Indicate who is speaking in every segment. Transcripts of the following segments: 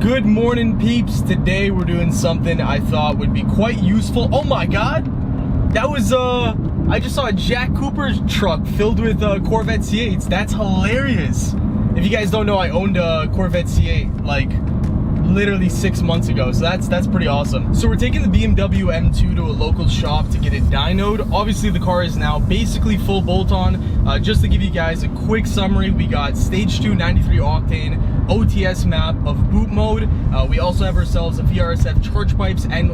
Speaker 1: Good morning, peeps. Today we're doing something I thought would be quite useful. Oh my god, that was I just saw a Jack Cooper's truck filled with Corvette C8s. That's hilarious. If you guys don't know, I owned a Corvette C8 like literally 6 months ago, so that's pretty awesome. So we're taking the BMW M2 to a local shop to get it dynoed. Obviously the car is now basically full bolt-on. Just to give you guys a quick summary, we got stage 2 93 octane OTS map of boot mode. We also have ourselves a VRSF charge pipes and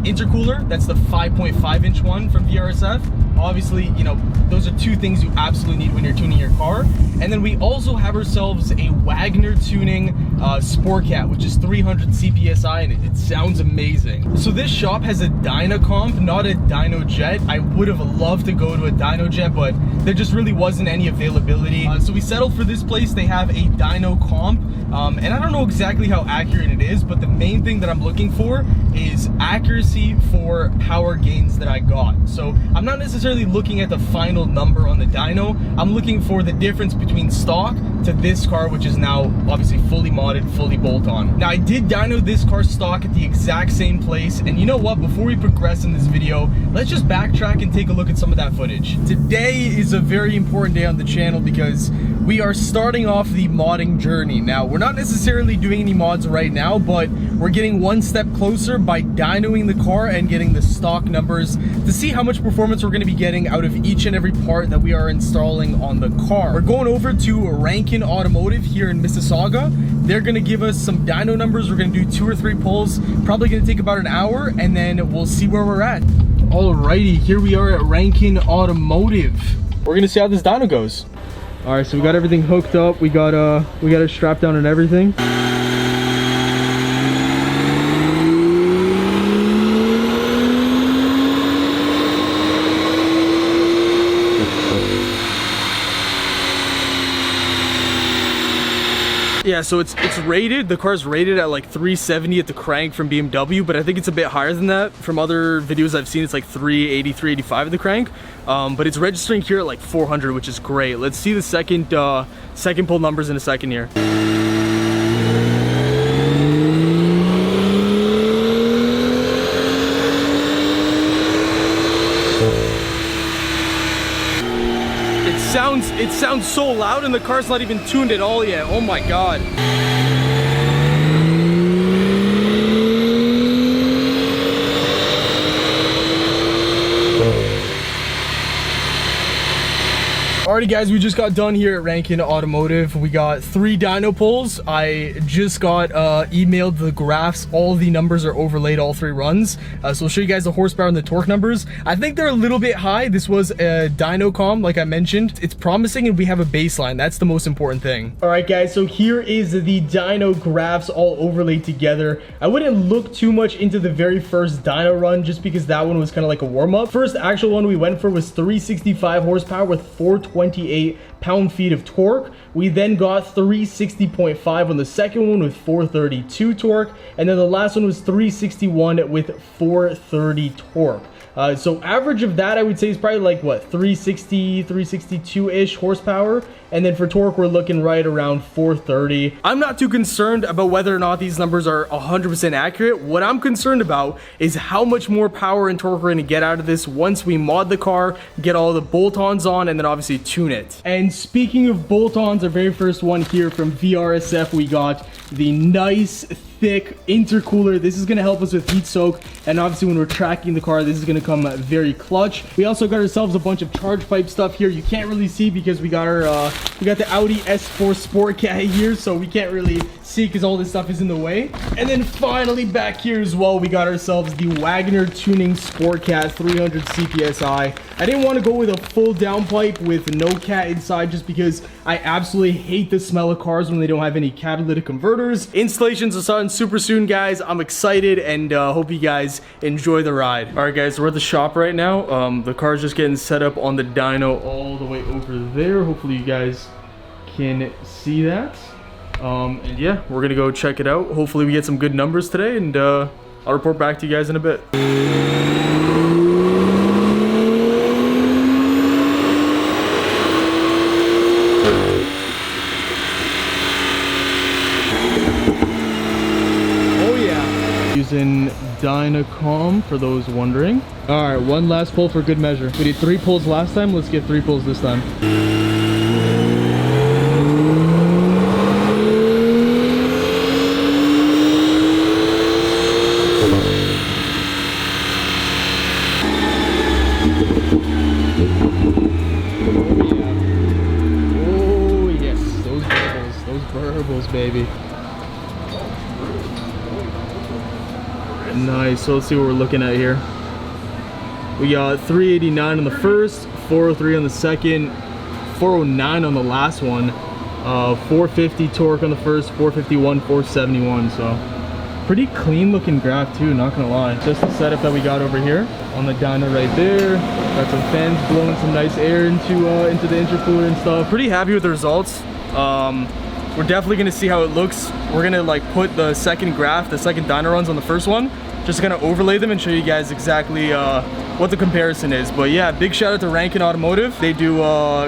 Speaker 1: intercooler. That's the 5.5 inch one from VRSF. Obviously, you know, those are two things you absolutely need when you're tuning your car. And then we also have ourselves a Wagner tuning Sport Cat, which is 300 CPSI, and it sounds amazing. So this shop has a dyno comp, not a dyno jet. I would have loved to go to a dyno jet, but there just really wasn't any availability. So we settled for this place. They have a dyno comp, and I don't know exactly how accurate it is, but the main thing that I'm looking for is accuracy for power gains that I got. So I'm not necessarily looking at the final number on the dyno. I'm looking for the difference between stock to this car, which is now obviously fully modded, fully bolt-on. Now I did dyno this car stock at the exact same place, and you know what, before we progress in this video, let's just backtrack and take a look at some of that footage. Today is a very important day on the channel because we are starting off the modding journey. Now we're not necessarily doing any mods right now, but we're getting one step closer by dynoing the car and getting the stock numbers to see how much performance we're going to be getting out of each and every part that we are installing on the car. We're going over to Rankin Automotive here in Mississauga. They're going to give us some dyno numbers. We're going to do 2 or 3 pulls, probably going to take about an hour, and then we'll see where we're at. Alrighty, here we are at Rankin Automotive. We're going to see how this dyno goes. All right, so we got everything hooked up. We got it strapped down and everything. Yeah, so it's rated, the car's rated at like 370 at the crank from BMW, but I think it's a bit higher than that. From other videos I've seen, it's like 380, 385 at the crank. But it's registering here at like 400, which is great. Let's see the second pull numbers in a second here. It sounds so loud, and the car's not even tuned at all yet. Oh my god. Alrighty guys, we just got done here at Rankin Automotive. We got 3 dyno pulls. I just got emailed the graphs. All the numbers are overlaid all 3 runs. So I'll show you guys the horsepower and the torque numbers. I think they're a little bit high. This was a dyno comp, like I mentioned. It's promising, and we have a baseline. That's the most important thing. Alright guys, so here is the dyno graphs all overlaid together. I wouldn't look too much into the very first dyno run just because that one was kind of like a warm-up. First actual one we went for was 365 horsepower with 428 pound-feet of torque. We then got 360.5 on the second one with 432 torque, and then the last one was 361 with 430 torque. So average of that I would say is probably like what, 360, 362-ish horsepower, and then for torque we're looking right around 430. I'm not too concerned about whether or not these numbers are 100% accurate. What I'm concerned about is how much more power and torque we're going to get out of this once we mod the car, get all the bolt-ons on, and then obviously tune it. And speaking of bolt-ons, our very first one here from VRSF, we got the nice thick intercooler. This is going to help us with heat soak, and obviously when we're tracking the car, this is going to come very clutch. We also got ourselves a bunch of charge pipe stuff here. You can't really see because we got our we got the Audi S4 Sport Cat here, so we can't really see because all this stuff is in the way. And then finally back here as well, we got ourselves the Wagner tuning Sport Cat 300 CPSI. I didn't want to go with a full downpipe with no cat inside just because I absolutely hate the smell of cars when they don't have any catalytic converters. Installations are starting super soon, guys. I'm excited, and hope you guys enjoy the ride. All right guys, we're at the shop right now. The car's just getting set up on the dyno all the way over there. Hopefully you guys can see that. And yeah, we're gonna go check it out. Hopefully we get some good numbers today, and I'll report back to you guys in a bit. using DYNO for those wondering. All right, one last pull for good measure. We did 3 pulls last time. Let's get 3 pulls this time. Oh yes, those burbles, baby. Nice. So let's see what we're looking at here. We got 389 on the first, 403 on the second, 409 on the last one, 450 torque on the first, 451, 471. So pretty clean looking graph too, not gonna lie. Just the setup that we got over here on the dyno right there. Got some fans blowing some nice air into the intercooler and stuff. Pretty happy with the results. We're definitely gonna see how it looks. We're gonna like put the second graph, the second dyno runs on the first one, just gonna overlay them and show you guys exactly what the comparison is. But yeah, big shout out to Rankin Automotive. They do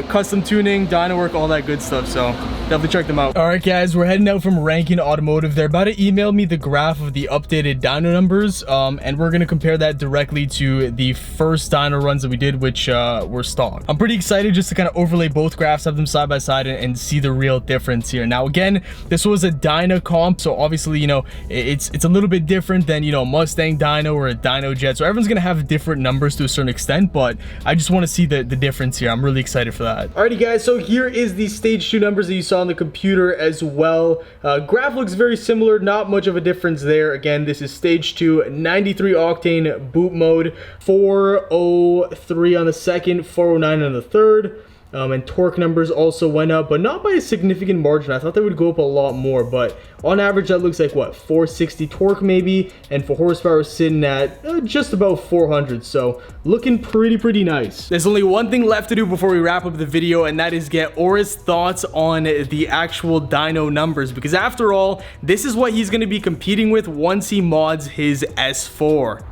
Speaker 1: custom tuning, dyno work, all that good stuff, so definitely check them out. All right guys, we're heading out from Rankin Automotive. They're about to email me the graph of the updated dyno numbers, and we're gonna compare that directly to the first dyno runs that we did, which were stock. I'm pretty excited just to kind of overlay both graphs, have them side by side, and see the real difference here. Now again, this was a dyno comp, so obviously, you know, it's a little bit different than, you know, Mustang dyno or a dyno jet, so everyone's gonna have different numbers to a certain extent, but I just want to see the difference here. I'm really excited for that. Alrighty guys, so here is the stage 2 numbers that you saw on the computer as well. Graph looks very similar, not much of a difference there. Again, this is stage 2, 93 octane boot mode, 403 on the second, 409 on the third. And torque numbers also went up, but not by a significant margin. I thought they would go up a lot more, but on average that looks like what, 460 torque maybe, and for horsepower sitting at just about 400, so looking pretty nice. There's only one thing left to do before we wrap up the video, and that is get Aura's thoughts on the actual dyno numbers, because after all, this is what he's going to be competing with once he mods his S4.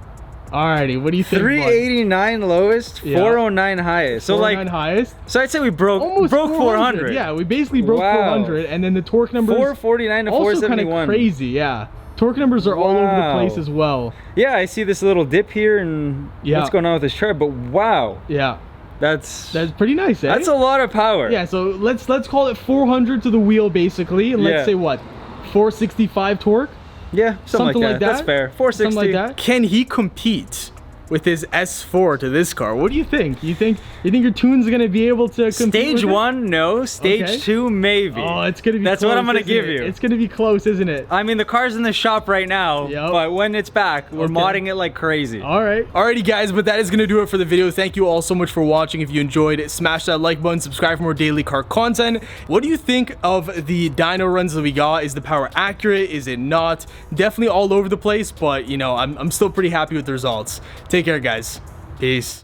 Speaker 1: Alrighty, what do you think?
Speaker 2: 389 lowest, 409 highest. So
Speaker 1: 409
Speaker 2: like
Speaker 1: highest.
Speaker 2: So I'd say we broke 400.
Speaker 1: Yeah, we basically broke 400, and then the torque numbers
Speaker 2: 449 to
Speaker 1: also
Speaker 2: 471.
Speaker 1: kind of crazy. Yeah, torque numbers are all over the place as well.
Speaker 2: Yeah, I see this little dip here, and what's going on with this chart? But wow.
Speaker 1: Yeah.
Speaker 2: That's
Speaker 1: pretty nice, eh?
Speaker 2: That's a lot of power.
Speaker 1: Yeah, so let's call it 400 to the wheel basically, and let's say what, 465 torque.
Speaker 2: Yeah, something like that. That's fair. 460.
Speaker 1: Something like that. Can he compete with his S4 to this car? What do you think? You think your tune's gonna be able to compete?
Speaker 2: Stage 1, no. Stage 2, maybe.
Speaker 1: Oh, it's gonna be.
Speaker 2: That's
Speaker 1: close,
Speaker 2: what I'm gonna give you.
Speaker 1: It's gonna be close, isn't it?
Speaker 2: I mean, the car's in the shop right now, but when it's back, we're modding it like crazy.
Speaker 1: All right. Alrighty, guys, but that is gonna do it for the video. Thank you all so much for watching. If you enjoyed it, smash that like button, subscribe for more daily car content. What do you think of the dyno runs that we got? Is the power accurate? Is it not? Definitely all over the place, but you know, I'm still pretty happy with the results. Take care, guys. Peace.